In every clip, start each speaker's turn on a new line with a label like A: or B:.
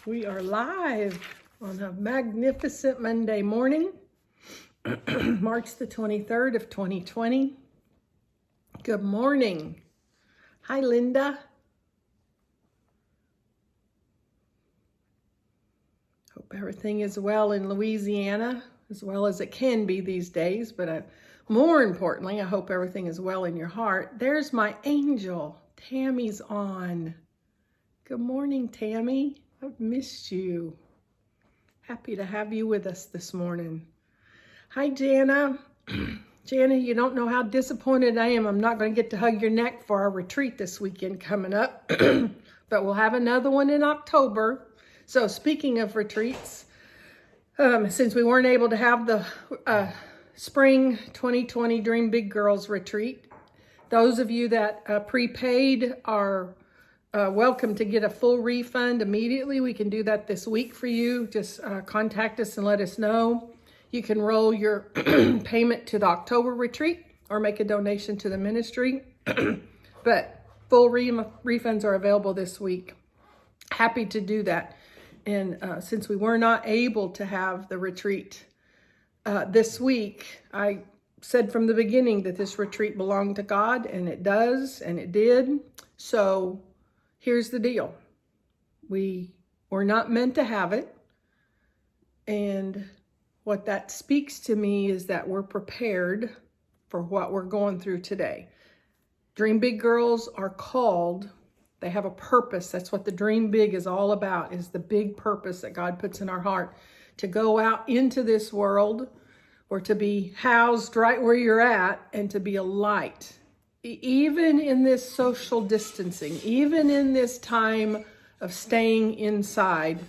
A: We are live on a magnificent Monday morning, March the 23rd of 2020. Good morning. Hi, Linda. Hope everything is well in Louisiana, as well as it can be these days. But more importantly, I hope everything is well in your heart. There's my angel. Tammy's on. Good morning, Tammy. I've missed you. Happy to have you with us this morning. Hi, Jana. Jana, you don't know how disappointed I am. I'm not going to get to hug your neck for our retreat this weekend coming up, but we'll have another one in October. So speaking of retreats, since we weren't able to have the spring 2020 Dream Big Girls retreat, those of you that prepaid are welcome to get a full refund immediately. We can do that this week for you. Just contact us and let us know. You can roll your payment to the October retreat or make a donation to the ministry. But full refunds are available this week. Happy to do that. And since we were not able to have the retreat this week, I said from the beginning that this retreat belonged to God, and it does, and it did. So here's the deal. We were not meant to have it. And what that speaks to me is that we're prepared for what we're going through today. Dream Big Girls are called. They have a purpose. That's what the Dream Big is all about, is the big purpose that God puts in our heart to go out into this world, or to be housed right where you're at and to be a light. Even in this social distancing, even in this time of staying inside,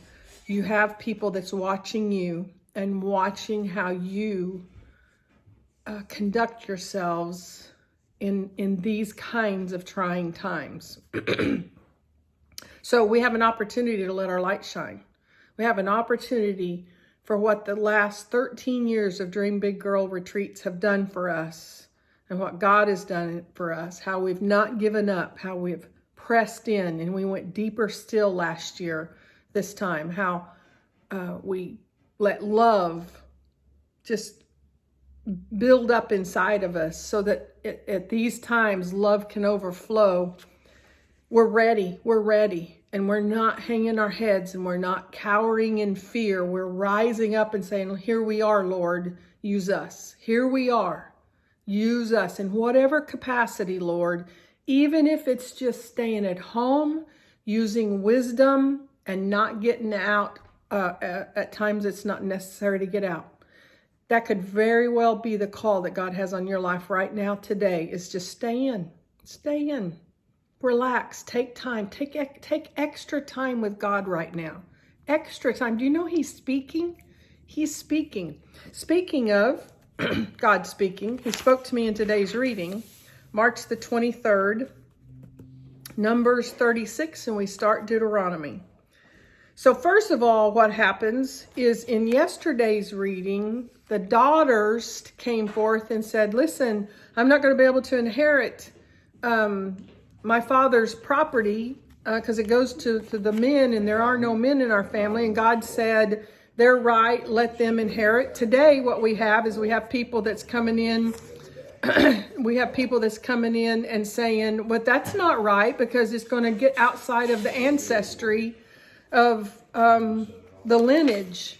A: you have people that's watching you and watching how you conduct yourselves in these kinds of trying times. So we have an opportunity to let our light shine. We have an opportunity for what the last 13 years of Dream Big Girl retreats have done for us, and what God has done for us, how we've not given up, how we've pressed in, and we went deeper still last year, this time, how we let love just build up inside of us so that at these times love can overflow. We're ready, and we're not hanging our heads, and we're not cowering in fear. We're rising up and saying, here we are, Lord, use us. Here we are. Use us in whatever capacity, Lord, even if it's just staying at home, using wisdom and not getting out. At times it's not necessary to get out. That could very well be the call that God has on your life right now today, is just stay in, relax, take time, take extra time with God right now. Extra time. Do you know He's speaking? He's speaking. Speaking of God speaking, He spoke to me in today's reading, March the 23rd, Numbers 36, and we start Deuteronomy. So first of all, what happens is in yesterday's reading, the daughters came forth and said, listen, I'm not going to be able to inherit my father's property because it goes to the men, and there are no men in our family. And God said, they're right, let them inherit. Today, what we have is we have people that's coming in. We have people that's coming in and saying, but that's not right because it's going to get outside of the ancestry of the lineage.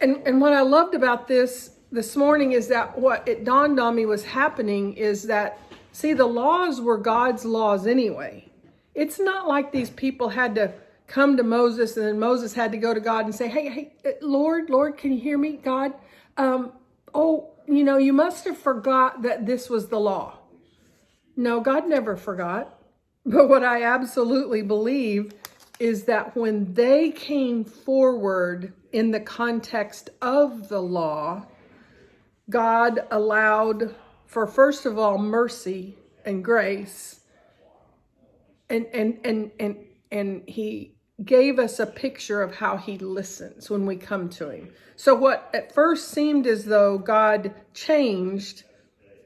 A: And what I loved about this morning is that what it dawned on me was happening is that, see, the laws were God's laws anyway. It's not like these people had to come to Moses, and then Moses had to go to God and say, hey, Lord, can you hear me, God? You must have forgot that this was the law. No, God never forgot. But what I absolutely believe is that when they came forward in the context of the law, God allowed for, first of all, mercy and grace. And He gave us a picture of how He listens when we come to Him. So what at first seemed as though God changed,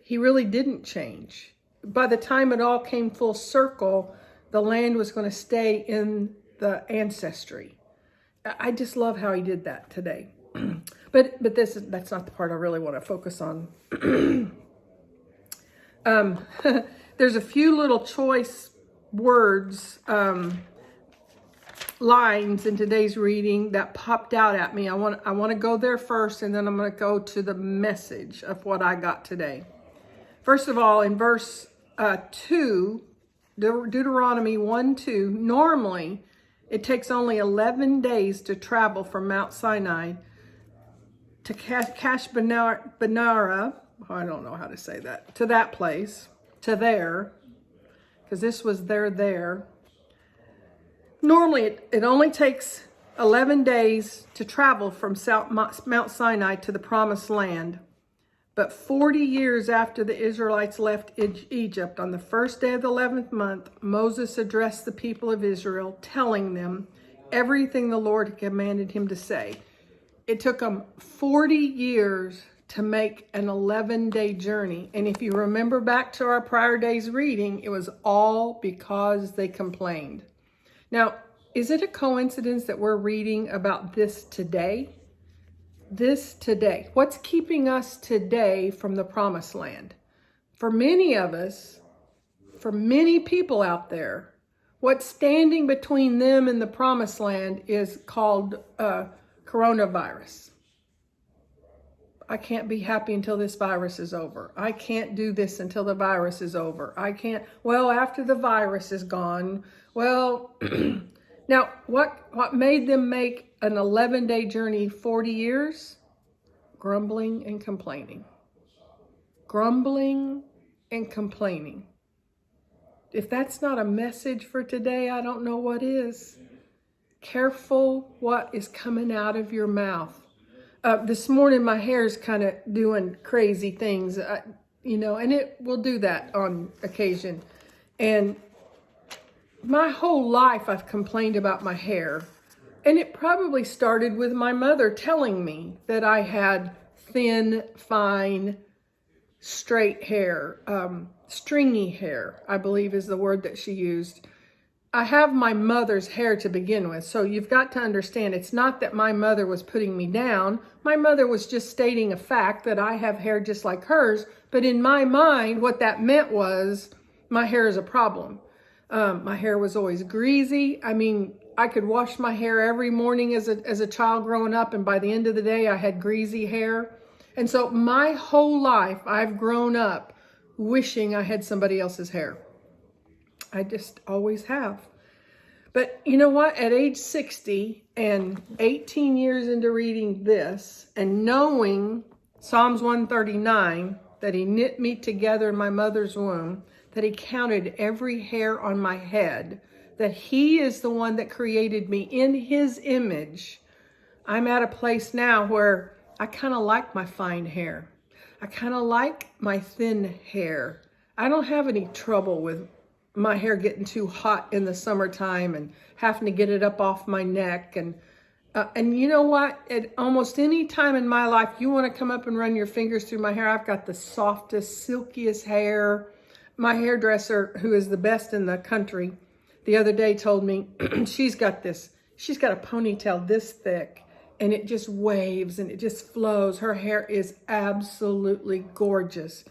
A: He really didn't change. By the time it all came full circle, the land was going to stay in the ancestry. I just love how he did that today. But that's not the part I really want to focus on. There's a few little choice words, lines in today's reading that popped out at me. I want to go there first, and then I'm going to go to the message of what I got today. First of all, in verse 2, Deuteronomy 1:2, normally it takes only 11 days to travel from Mount Sinai to Kash Barnea. I don't know how to say that. To that place, to there, because this was there. Normally, it only takes 11 days to travel from Mount Sinai to the Promised Land. But 40 years after the Israelites left Egypt, on the first day of the 11th month, Moses addressed the people of Israel, telling them everything the Lord had commanded him to say. It took them 40 years to make an 11-day journey. And if you remember back to our prior day's reading, it was all because they complained. Now, is it a coincidence that we're reading about this today? This today. What's keeping us today from the Promised Land? For many of us, for many people out there, what's standing between them and the Promised Land is called coronavirus. I can't be happy until this virus is over. I can't do this until the virus is over. I can't, well, after the virus is gone, well, now what made them make an 11-day journey 40 years? Grumbling and complaining. Grumbling and complaining. If that's not a message for today, I don't know what is. Careful what is coming out of your mouth. This morning, my hair's kind of doing crazy things, and it will do that on occasion. And my whole life, I've complained about my hair. And it probably started with my mother telling me that I had thin, fine, straight hair, stringy hair, I believe is the word that she used. I have my mother's hair to begin with, so you've got to understand it's not that my mother was putting me down. My mother was just stating a fact that I have hair just like hers, but in my mind, what that meant was my hair is a problem. My hair was always greasy. I mean, I could wash my hair every morning as a child growing up, and by the end of the day, I had greasy hair. And so my whole life, I've grown up wishing I had somebody else's hair. I just always have. But you know what? At age 60 and 18 years into reading this and knowing Psalms 139, that he knit me together in my mother's womb, that he counted every hair on my head, that he is the one that created me in his image, I'm at a place now where I kind of like my fine hair. I kind of like my thin hair. I don't have any trouble with my hair getting too hot in the summertime and having to get it up off my neck. And you know what? At almost any time in my life, you want to come up and run your fingers through my hair, I've got the softest, silkiest hair. My hairdresser, who is the best in the country, the other day told me she's got a ponytail this thick and it just waves and it just flows. Her hair is absolutely gorgeous.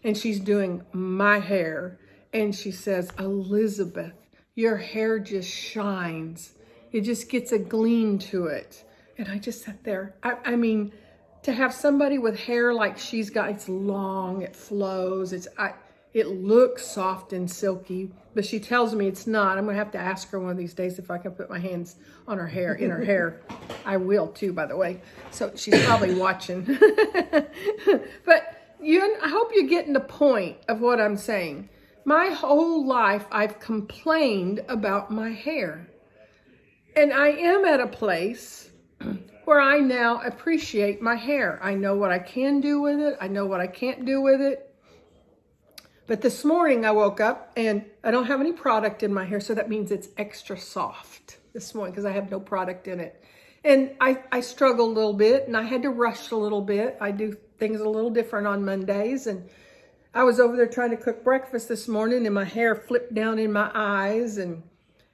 A: And she's doing my hair. And she says, Elizabeth, your hair just shines. It just gets a gleam to it. And I just sat there. I mean, to have somebody with hair like she's got, it's long, it flows, it looks soft and silky, but she tells me it's not. I'm gonna have to ask her one of these days if I can put my hands on her hair, in her hair. I will too, by the way. So she's probably watching. But I hope you're getting the point of what I'm saying. My whole life, I've complained about my hair. And I am at a place where I now appreciate my hair. I know what I can do with it. I know what I can't do with it. But this morning I woke up and I don't have any product in my hair. So that means it's extra soft this morning because I have no product in it. And I struggled a little bit and I had to rush a little bit. I do things a little different on Mondays. And I was over there trying to cook breakfast this morning and my hair flipped down in my eyes. And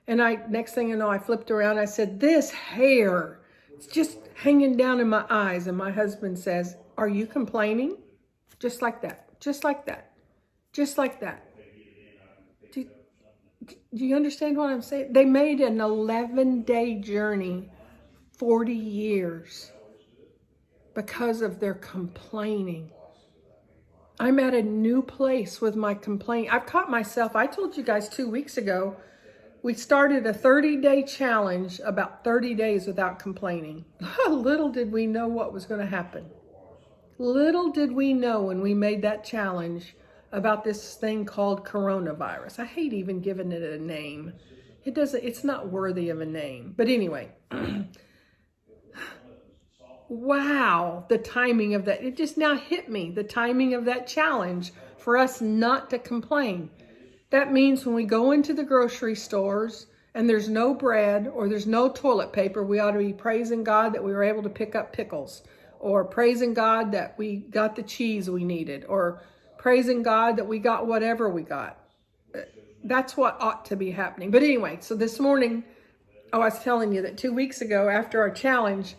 A: And next thing you know, I flipped around. I said, this hair, it's just hanging down in my eyes. And my husband says, are you complaining? Just like that, just like that, just like that. Do you understand what I'm saying? They made an 11-day journey, 40 years, because of their complaining. I'm at a new place with my complaining. I've caught myself, I told you guys 2 weeks ago, we started a 30-day challenge, about 30 days without complaining. Little did we know what was going to happen. Little did we know when we made that challenge about this thing called coronavirus. I hate even giving it a name. It's not worthy of a name. But anyway, wow, the timing of that. It just now hit me, the timing of that challenge for us not to complain. That means when we go into the grocery stores and there's no bread or there's no toilet paper, we ought to be praising God that we were able to pick up pickles, or praising God that we got the cheese we needed, or praising God that we got whatever we got. That's what ought to be happening. But anyway, so this morning, I was telling you that 2 weeks ago after our challenge,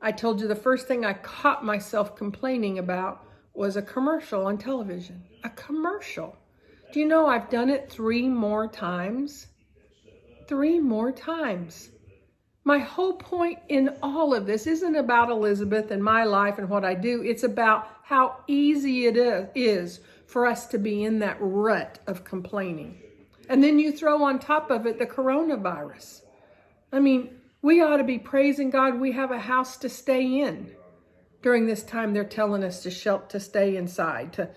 A: I told you the first thing I caught myself complaining about was a commercial on television. A commercial. Do you know I've done it 3 more times? 3 more times. My whole point in all of this isn't about Elizabeth and my life and what I do. It's about how easy it is for us to be in that rut of complaining. And then you throw on top of it the coronavirus. I mean, we ought to be praising God we have a house to stay in. During this time, they're telling us to stay inside,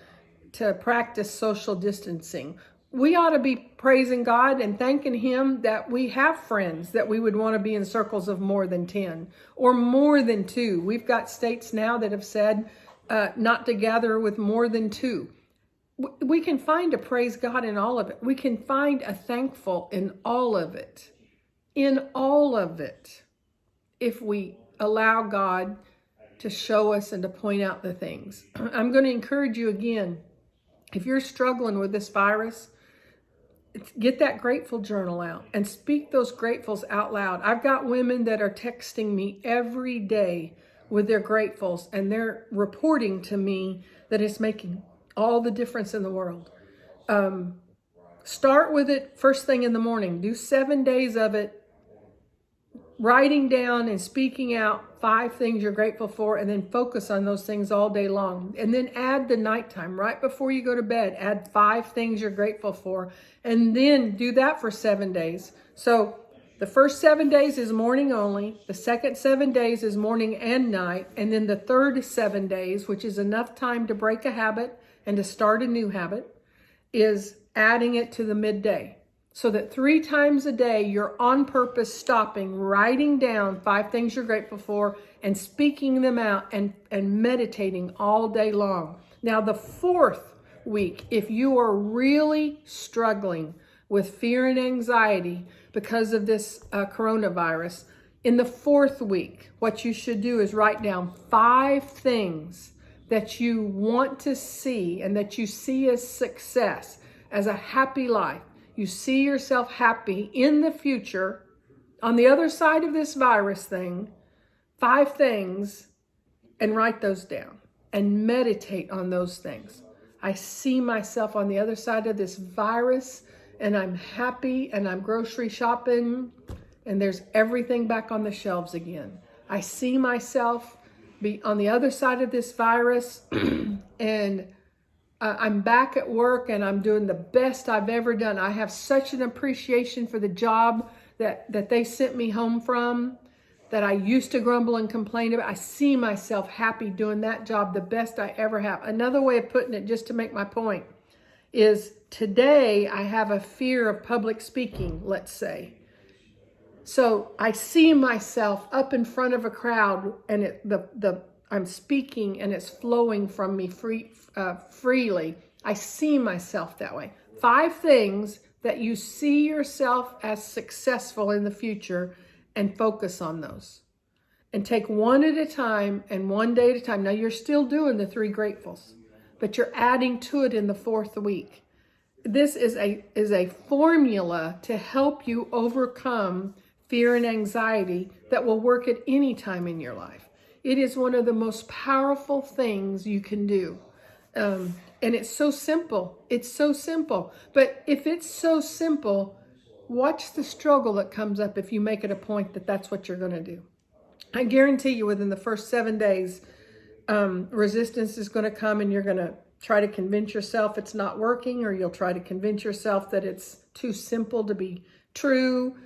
A: to practice social distancing. We ought to be praising God and thanking Him that we have friends, that we would want to be in circles of more than 10 or more than 2. We've got states now that have said not to gather with more than 2. We can find a praise God in all of it. We can find a thankful in all of it. In all of it, if we allow God to show us and to point out the things. I'm going to encourage you again, if you're struggling with this virus, get that grateful journal out and speak those gratefuls out loud. I've got women that are texting me every day with their gratefuls, and they're reporting to me that it's making all the difference in the world. Start with it first thing in the morning. Do 7 days of it, writing down and speaking out 5 things you're grateful for, and then focus on those things all day long. And then add the nighttime, right before you go to bed, add 5 things you're grateful for, and then do that for 7 days. So the first 7 days is morning only. The second 7 days is morning and night. And then the third 7 days, which is enough time to break a habit and to start a new habit, is adding it to the midday. So that 3 times a day, you're on purpose stopping, writing down 5 things you're grateful for, and speaking them out and meditating all day long. Now, the 4th week, if you are really struggling with fear and anxiety because of this coronavirus, in the 4th week, what you should do is write down 5 things that you want to see and that you see as success, as a happy life. You see yourself happy in the future, on the other side of this virus thing, 5 things, and write those down and meditate on those things. I see myself on the other side of this virus, and I'm happy, and I'm grocery shopping, and there's everything back on the shelves again. I see myself be on the other side of this virus, and I'm back at work and I'm doing the best I've ever done. I have such an appreciation for the job that they sent me home from, that I used to grumble and complain about. I see myself happy doing that job, the best I ever have. Another way of putting it, just to make my point, is today I have a fear of public speaking, let's say. So I see myself up in front of a crowd, and I'm speaking and it's flowing from me freely. I see myself that way. 5 things that you see yourself as successful in the future, and focus on those. And take one at a time and one day at a time. Now, you're still doing the 3 gratefuls, but you're adding to it in the 4th week. this is a formula to help you overcome fear and anxiety that will work at any time in your life. It is one of the most powerful things you can do. And it's so simple. It's so simple. But if it's so simple, watch the struggle that comes up if you make it a point that that's what you're going to do. I guarantee you within the first 7 days, resistance is going to come, and you're going to try to convince yourself it's not working, or you'll try to convince yourself that it's too simple to be true.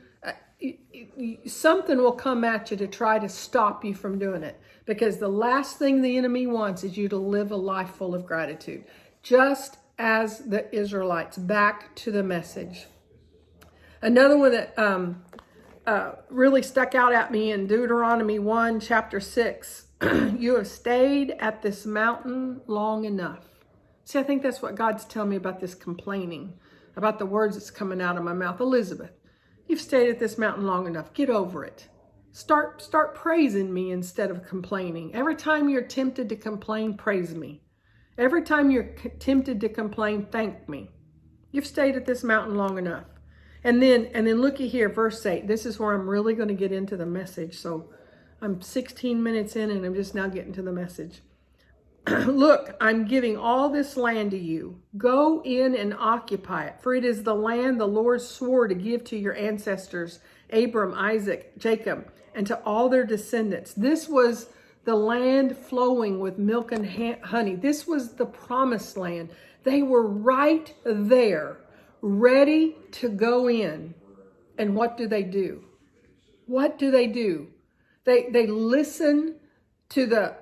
A: Something will come at you to try to stop you from doing it, because the last thing the enemy wants is you to live a life full of gratitude, just as the Israelites. Back to the message. Another one that really stuck out at me in Deuteronomy 1, chapter 6. You have stayed at this mountain long enough. See, I think that's what God's telling me about this complaining, about the words that's coming out of my mouth. Elizabeth, you've stayed at this mountain long enough. Get over it. Start praising me instead of complaining. Every time you're tempted to complain, praise me. Every time you're tempted to complain, thank me. You've stayed at this mountain long enough. And then looky here, verse 8. This is where I'm really going to get into the message. So I'm 16 minutes in, and I'm just now getting to the message. Look, I'm giving all this land to you. Go in and occupy it, for it is the land the Lord swore to give to your ancestors, Abram, Isaac, Jacob, and to all their descendants. This was the land flowing with milk and honey. This was the promised land. They were right there, ready to go in. And what do? What do? They listen to the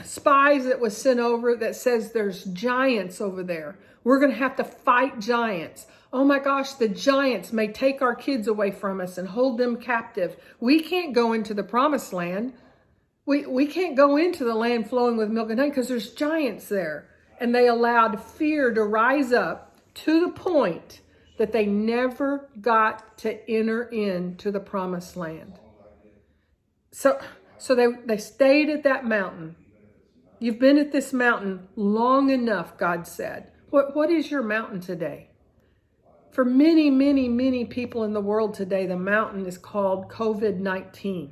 A: spies that was sent over that says there's giants over there. We're going to have to fight giants. Oh my gosh, the giants may take our kids away from us and hold them captive. We can't go into the promised land. We can't go into the land flowing with milk and honey because there's giants there. And they allowed fear to rise up to the point that they never got to enter into the promised land. So they stayed at that mountain. You've been at this mountain long enough, God said. What is your mountain today? For many, many, many people in the world today, the mountain is called COVID-19.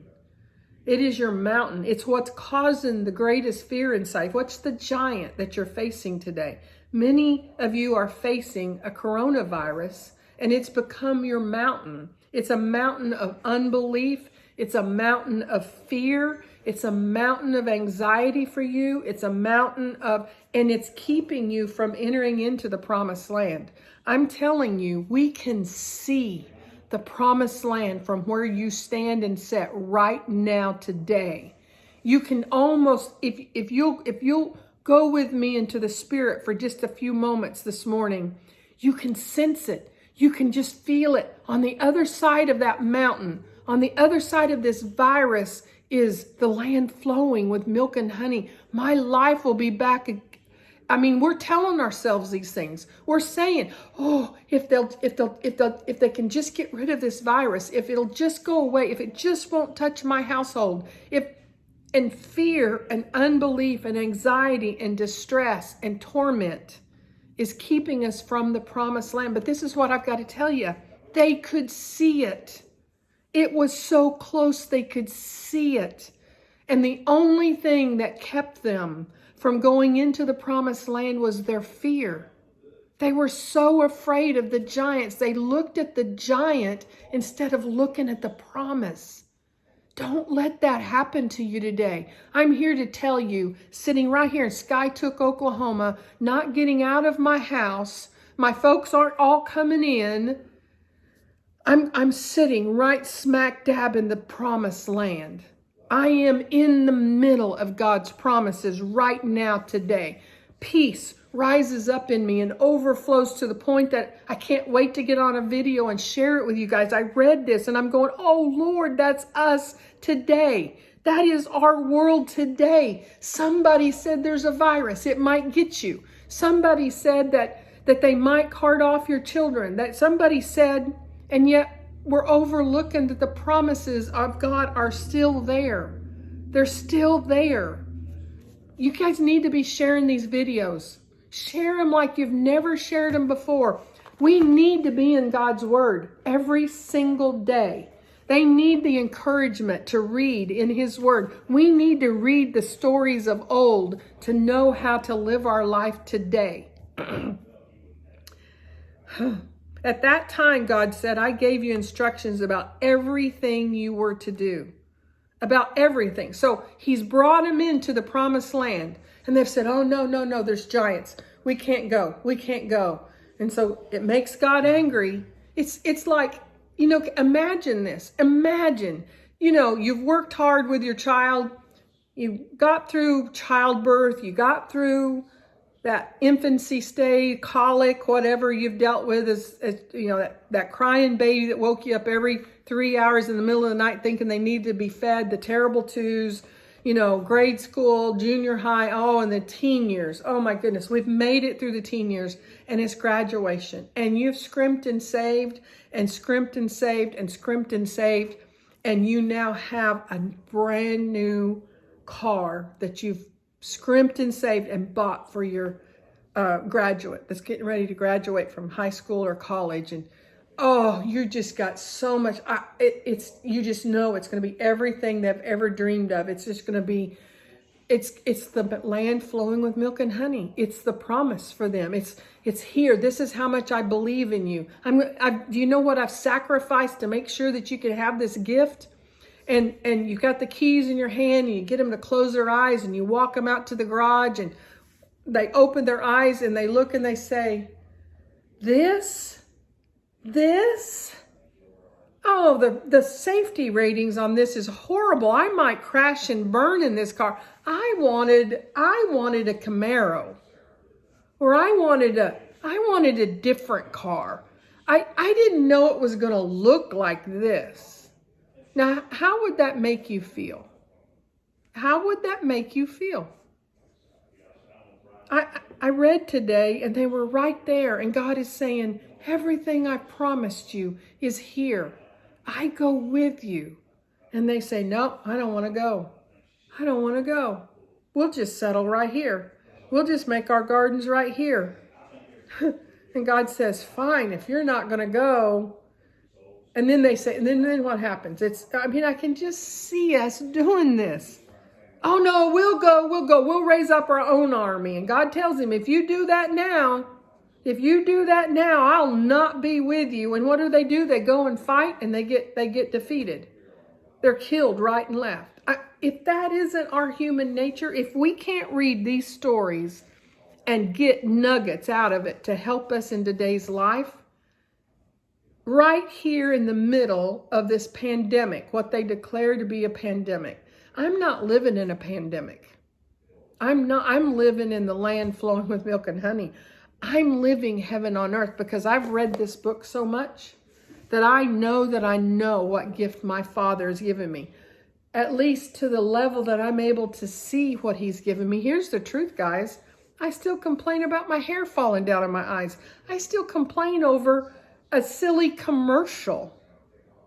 A: It is your mountain. It's what's causing the greatest fear inside. What's the giant that you're facing today? Many of you are facing a coronavirus, and it's become your mountain. It's a mountain of unbelief. It's a mountain of fear. It's a mountain of anxiety for you. It's a mountain and it's keeping you from entering into the promised land. I'm telling you, we can see the promised land from where you stand and sit right now today. You can almost, if you'll go with me into the spirit for just a few moments this morning, you can sense it. You can just feel it. On the other side of that mountain, on the other side of this virus, is the land flowing with milk and honey. My life will be back. I mean, we're telling ourselves these things. We're saying, oh, if they can just get rid of this virus, if it'll just go away, if it just won't touch my household, and fear and unbelief and anxiety and distress and torment is keeping us from the promised land. But this is what I've got to tell you. They could see it. It was so close they could see it. And the only thing that kept them from going into the promised land was their fear. They were so afraid of the giants. They looked at the giant instead of looking at the promise. Don't let that happen to you today. I'm here to tell you, sitting right here in Skiatook, Oklahoma, not getting out of my house. My folks aren't all coming in. I'm sitting right smack dab in the promised land. I am in the middle of God's promises right now today. Peace rises up in me and overflows to the point that I can't wait to get on a video and share it with you guys. I read this and I'm going, oh Lord, that's us today. That is our world today. Somebody said there's a virus. It might get you. Somebody said that they might cart off your children. That somebody said, and yet we're overlooking that the promises of God are still there. They're still there. You guys need to be sharing these videos. Share them like you've never shared them before. We need to be in God's Word every single day. They need the encouragement to read in His Word. We need to read the stories of old to know how to live our life today. At that time, God said, I gave you instructions about everything you were to do. About everything. So He's brought them into the promised land. And they've said, oh, no, there's giants. We can't go. We can't go. And so it makes God angry. It's like, imagine this. Imagine, you've worked hard with your child. You got through childbirth. You got through that infancy stage, colic, whatever you've dealt with, as that crying baby that woke you up every 3 hours in the middle of the night thinking they need to be fed, the terrible twos, grade school, junior high, and the teen years. Oh my goodness, we've made it through the teen years, and it's graduation. And you've scrimped and saved and scrimped and saved and scrimped and saved, and you now have a brand new car that you've scrimped and saved and bought for your graduate that's getting ready to graduate from high school or college. And you just got so much. You just know it's going to be everything they've ever dreamed of. It's just going to be, it's the land flowing with milk and honey. It's the promise for them. It's here. This is how much I believe in you. Do you know what I've sacrificed to make sure that you can have this gift? And you've got the keys in your hand, and you get them to close their eyes, and you walk them out to the garage, and they open their eyes and they look and they say, this? Oh, the safety ratings on this is horrible. I might crash and burn in this car. I wanted a Camaro, or I wanted a different car. I didn't know it was going to look like this. Now, how would that make you feel? How would that make you feel? I read today, and they were right there, and God is saying, everything I promised you is here. I go with you. And they say, no, I don't want to go. I don't want to go. We'll just settle right here. We'll just make our gardens right here. And God says, fine, if you're not going to go. And then they say, and then what happens? I can just see us doing this. Oh no, we'll go. We'll raise up our own army. And God tells him, if you do that now, I'll not be with you. And what do? They go and fight, and they get defeated. They're killed right and left. If that isn't our human nature, if we can't read these stories and get nuggets out of it to help us in today's life, right here in the middle of this pandemic, what they declare to be a pandemic, I'm not living in a pandemic. I'm living in the land flowing with milk and honey. I'm living heaven on earth because I've read this book so much that I know what gift my Father has given me, at least to the level that I'm able to see what He's given me. Here's the truth, guys. I still complain about my hair falling down in my eyes. I still complain over a silly commercial.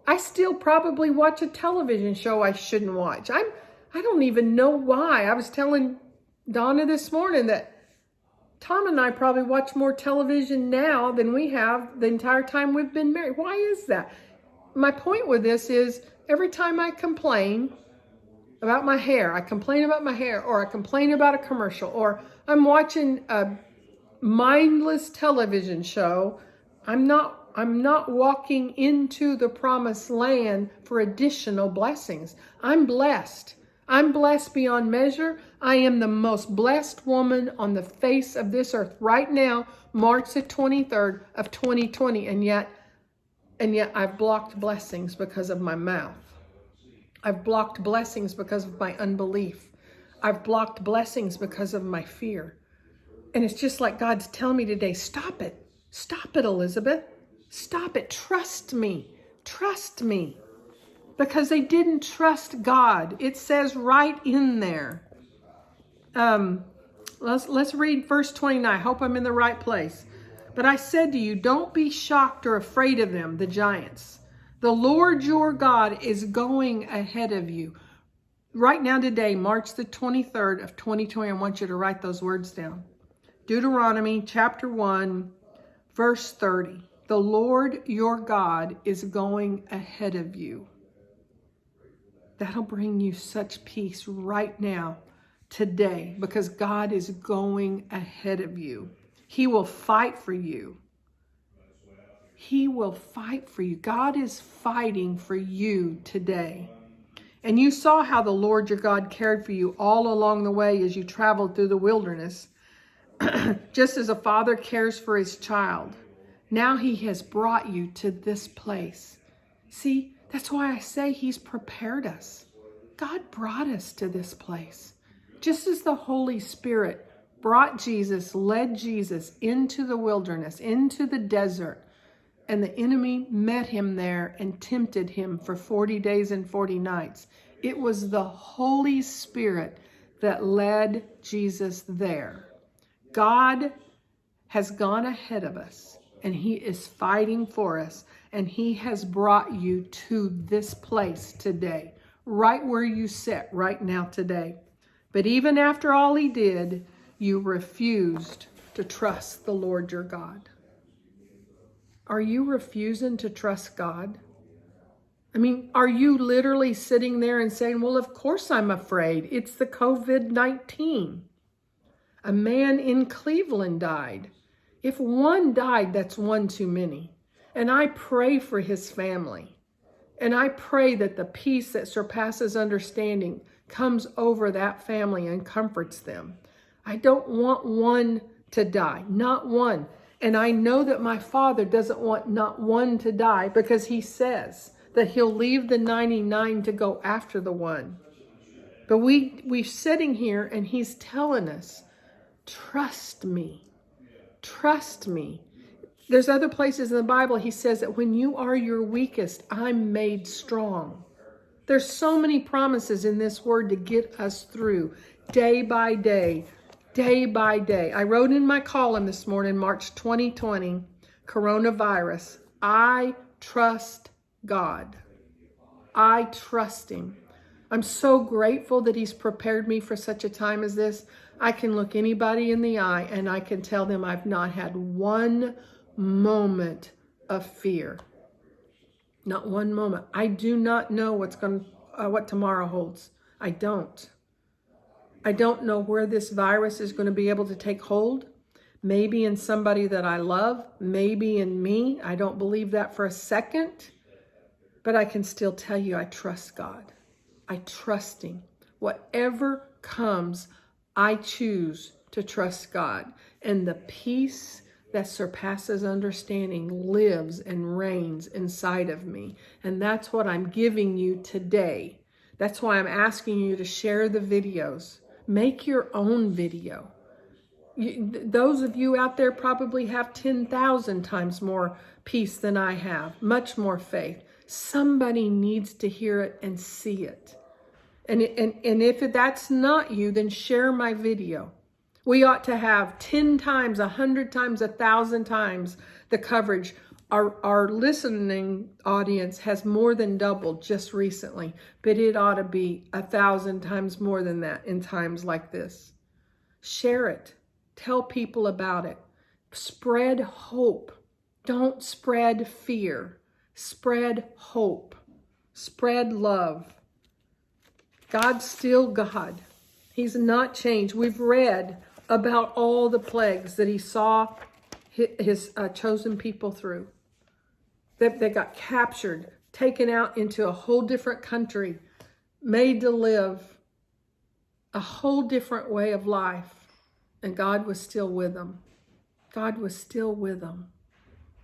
A: I still probably watch a television show I shouldn't watch. I don't even know why. I was telling Donna this morning that Tom and I probably watch more television now than we have the entire time we've been married. Why is that? My point with this is every time I complain about my hair, or I complain about a commercial, or I'm watching a mindless television show, I'm not walking into the promised land for additional blessings. I'm blessed. I'm blessed beyond measure. I am the most blessed woman on the face of this earth right now, March the 23rd of 2020. And yet I've blocked blessings because of my mouth. I've blocked blessings because of my unbelief. I've blocked blessings because of my fear. And it's just like God's telling me today, stop it. Stop it, Elizabeth. Stop it. Trust me. Trust me. Because they didn't trust God. It says right in there. Let's read verse 29. I hope I'm in the right place. But I said to you, don't be shocked or afraid of them, the giants. The Lord your God is going ahead of you. Right now today, March the 23rd of 2020, I want you to write those words down. Deuteronomy chapter 1, Verse 30, the Lord your God is going ahead of you. That'll bring you such peace right now, today, because God is going ahead of you. He will fight for you. He will fight for you. God is fighting for you today. And you saw how the Lord your God cared for you all along the way as you traveled through the wilderness. Just as a father cares for his child. Now he has brought you to this place. See, that's why I say he's prepared us. God brought us to this place. Just as the Holy Spirit brought Jesus, led Jesus into the wilderness, into the desert, and the enemy met him there and tempted him for 40 days and 40 nights. It was the Holy Spirit that led Jesus there. God has gone ahead of us, and he is fighting for us, and he has brought you to this place today, right where you sit right now today. But even after all he did, you refused to trust the Lord your God. Are you refusing to trust God? I mean, are you literally sitting there and saying, well, of course I'm afraid. It's the COVID-19. A man in Cleveland died. If one died, that's one too many. And I pray for his family. And I pray that the peace that surpasses understanding comes over that family and comforts them. I don't want one to die, not one. And I know that my Father doesn't want not one to die, because he says that he'll leave the 99 to go after the one. But we're sitting here and he's telling us, trust me. Trust me. There's other places in the Bible he says that when you are your weakest, I'm made strong. There's so many promises in this word to get us through day by day, day by day. I wrote in my column this morning, March 2020, coronavirus, I trust God. I trust him. I'm so grateful that he's prepared me for such a time as this. I can look anybody in the eye and I can tell them I've not had one moment of fear. Not one moment. I do not know what tomorrow holds. I don't. I don't know where this virus is going to be able to take hold. Maybe in somebody that I love, maybe in me. I don't believe that for a second. But I can still tell you I trust God. I trust him. Whatever comes, I choose to trust God. And the peace that surpasses understanding lives and reigns inside of me. And that's what I'm giving you today. That's why I'm asking you to share the videos. Make your own video. Those of you out there probably have 10,000 times more peace than I have, much more faith. Somebody needs to hear it and see it. And if that's not you, then share my video. We ought to have 10 times, 100 times, 1,000 times the coverage. Our listening audience has more than doubled just recently, but it ought to be 1,000 times more than that in times like this. Share it. Tell people about it. Spread hope. Don't spread fear. Spread hope. Spread love. God's still God. He's not changed. We've read about all the plagues that he saw his chosen people through. That they got captured, taken out into a whole different country, made to live a whole different way of life. And God was still with them. God was still with them.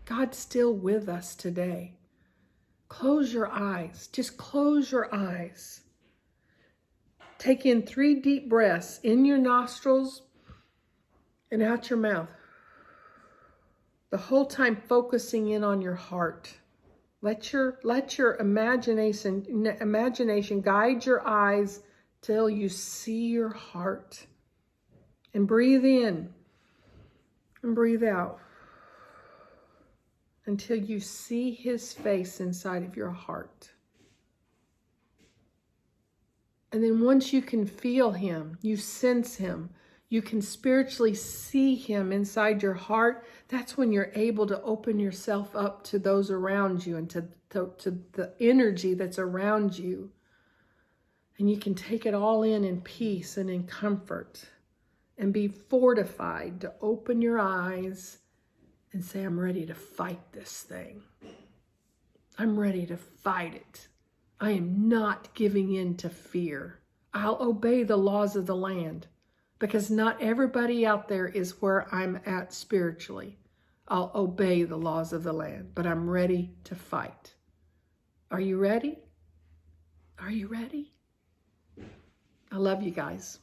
A: God's still with us today. Close your eyes. Just close your eyes. Take in 3 deep breaths in your nostrils and out your mouth. The whole time focusing in on your heart. Let your imagination guide your eyes till you see your heart. And breathe in and breathe out until you see his face inside of your heart. And then once you can feel him, you sense him, you can spiritually see him inside your heart, that's when you're able to open yourself up to those around you and to the energy that's around you. And you can take it all in peace and in comfort and be fortified to open your eyes and say, I'm ready to fight this thing. I'm ready to fight it. I am not giving in to fear. I'll obey the laws of the land because not everybody out there is where I'm at spiritually. I'll obey the laws of the land, but I'm ready to fight. Are you ready? Are you ready? I love you guys.